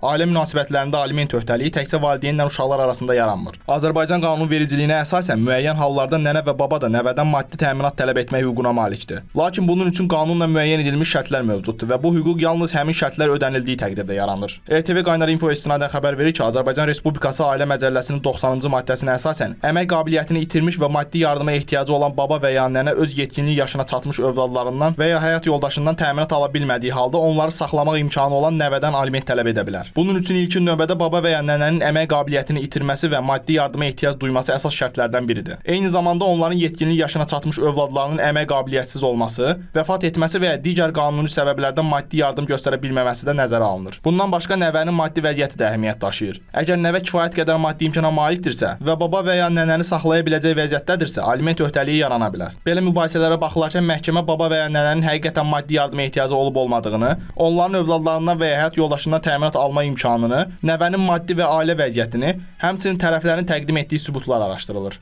Ailə münasibətlərində aliment öhdəliyi təkcə valideynlə uşaqlar arasında yaranmır. Azərbaycan qanunvericiliyinə əsasən müəyyən hallarda nənə və baba da nəvədən maddi təminat tələb etmək hüququna malikdir. Lakin bunun üçün qanunla müəyyən edilmiş şərtlər mövcuddur və bu hüquq yalnız həmin şərtlər ödənildiyi təqdirdə yaranır. RTV Qaynar Info istinadən xəbər verir ki, Azərbaycan Respublikası Ailə Məcəlləsinin 90-cı maddəsinə əsasən əmək qabiliyyətini itirmiş və maddi yardıma ehtiyacı olan baba və ya nənə öz yetkinlik yaşına çatmış övladlarından və ya həyat yoldaşından təminat ala bilmədiyi halda onları saxlamaq imkanı olan nəvədən aliment tələb edə bilər. Bunun üçün ilkin növbədə baba və ya nənənin əmək qabiliyyətini itirməsi və maddi yardıma ehtiyac duyması əsas şərtlərdən biridir. Eyni zamanda onların yetkinlik yaşına çatmış övladlarının əmək qabiliyyətsiz olması, vəfat etməsi və ya digər qanuni səbəblərdən maddi yardım göstərə bilməməsi də nəzərə alınır. Bundan başqa nəvənin maddi vəziyyəti də əhəmiyyət daşıyır. Əgər nəvə kifayət qədər maddi imkana malikdirsə və baba və ya nənəni saxlaya biləcək vəziyyətdədirsə, aliment öhdəliyi yarana bilər. Belə mübahisələrə baxılarkən məhkəmə baba və ya nənənin həqiqətən maddi yardıma ehtiyacı olub-olmadığını, onların övladlarından və ya həyat yoldaşından təminat alma imkanını, nəvənin maddi və ailə vəziyyətini, həmçinin tərəflərin təqdim etdiyi sübutlar araşdırılır.